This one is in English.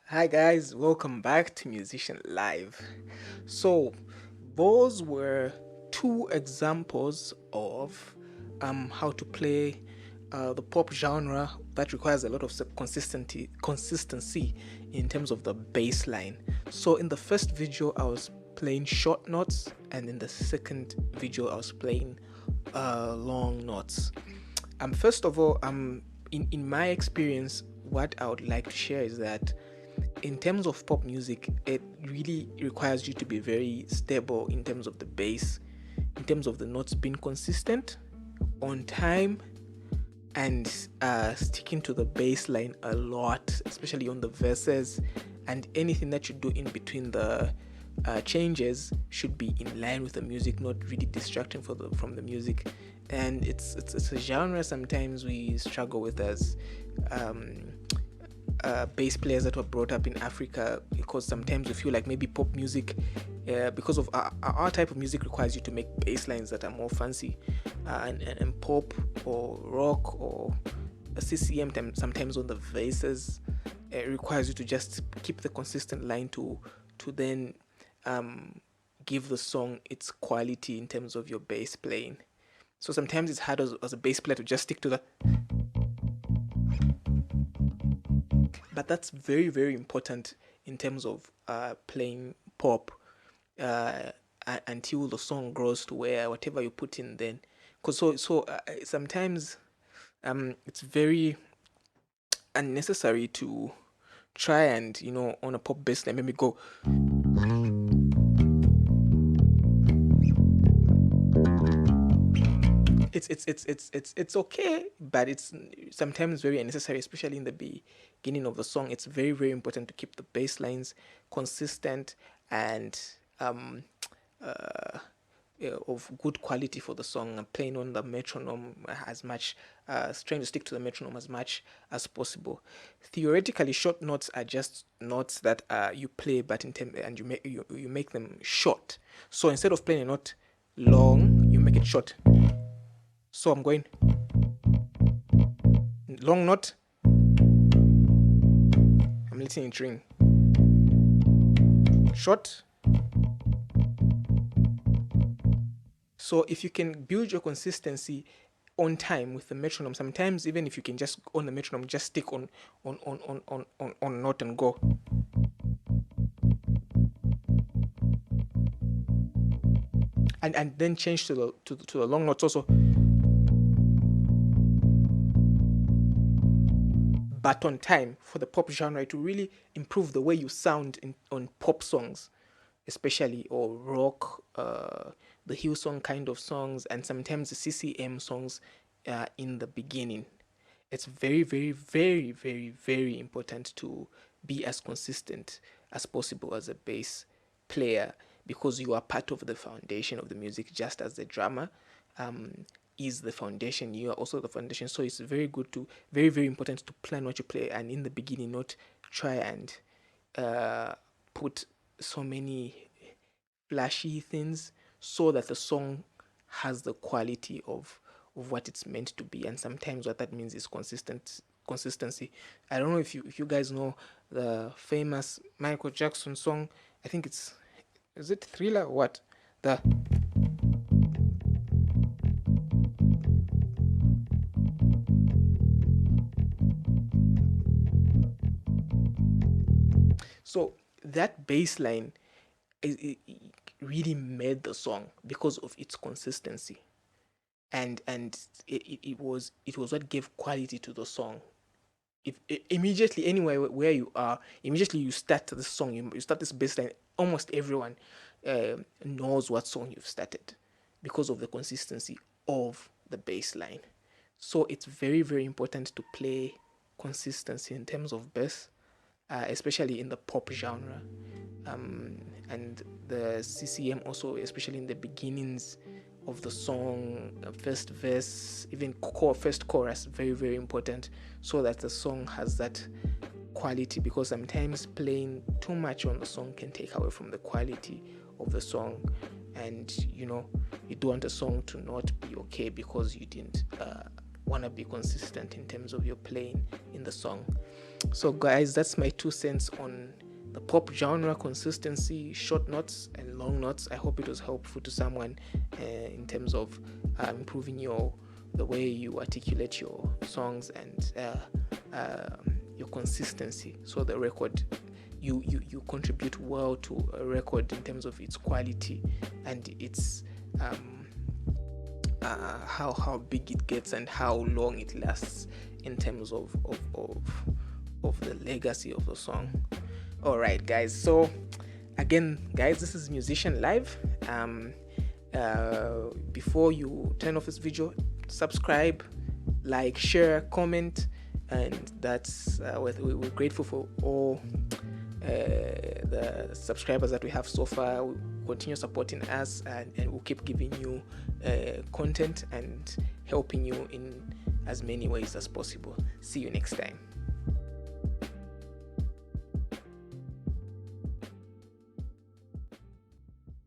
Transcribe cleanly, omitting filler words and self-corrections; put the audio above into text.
Hi guys, welcome back to Musician Live. So, those were two examples of how to play the pop genre that requires a lot of consistency in terms of the bass line. So, in the first video, I was playing short notes, and in the second video, I was playing long notes. First of all, in my experience, what I would like to share is that in terms of pop music, it really requires you to be very stable in terms of the bass, in terms of the notes being consistent, on time, and sticking to the bass line a lot, especially on the verses, and anything that you do in between the changes should be in line with the music, not really distracting from the music. And it's a genre sometimes we struggle with as um, bass players that were brought up in Africa, because sometimes we feel like maybe pop music, because of our type of music, requires you to make bass lines that are more fancy, and pop or rock or a CCM sometimes on the verses, it requires you to just keep the consistent line to then um, give the song its quality in terms of your bass playing. So sometimes it's hard as a bass player to just stick to the, but that's very very important in terms of playing pop, uh, until the song grows to where whatever you put in then, because sometimes it's very unnecessary to try and on a pop bass line maybe go, it's okay, but it's sometimes very unnecessary, especially in the beginning of the song. It's very very important to keep the bass lines consistent and um of good quality for the song, playing on the metronome as much, trying to stick to the metronome as much as possible. Theoretically, short notes are just notes that you play, but and you make them short. So instead of playing a note long, you make it short. So I'm going long note, I'm letting it ring. Short. So if you can build your consistency on time with the metronome, sometimes even if you can just on the metronome, just stick on note and go. And then change to the long notes also. But on time for the pop genre to really improve the way you sound on pop songs, especially, or rock, the Hillsong kind of songs, and sometimes the CCM songs in the beginning. It's very, very, very, very, very important to be as consistent as possible as a bass player, because you are part of the foundation of the music, just as the drummer um, is the foundation. You are also the foundation. So it's very good to, very, very important to plan what you play, and in the beginning, not try and uh, put so many flashy things, so that the song has the quality of what it's meant to be. And sometimes what that means is consistency. I don't know if you guys know the famous Michael Jackson song. I think it's, is it Thriller or what? The, so that bass line it really made the song because of its consistency. And it was what gave quality to the song. If immediately, anywhere where you are, immediately you start the song, you start this bass line, almost everyone knows what song you've started because of the consistency of the bass line. So it's very very important to play consistency in terms of bass, especially in the pop genre, and the CCM also, especially in the beginnings of the song, first verse, even first chorus, very very important, so that the song has that quality. Because sometimes playing too much on the song can take away from the quality of the song, and you don't want a song to not be okay because you didn't want to be consistent in terms of your playing in the song. So guys, that's my 2 cents on the pop genre: consistency, short notes and long notes. I hope it was helpful to someone in terms of improving the way you articulate your songs and your consistency. So the record, you contribute well to a record in terms of its quality and its how big it gets and how long it lasts in terms of the legacy of the song. All right, guys. So again, guys, this is Musician Live. Before you turn off this video, subscribe, like, share, comment, and that's we're grateful for all the subscribers that we have so far. We'll continue supporting us, and we'll keep giving you content and helping you in as many ways as possible. See you next time.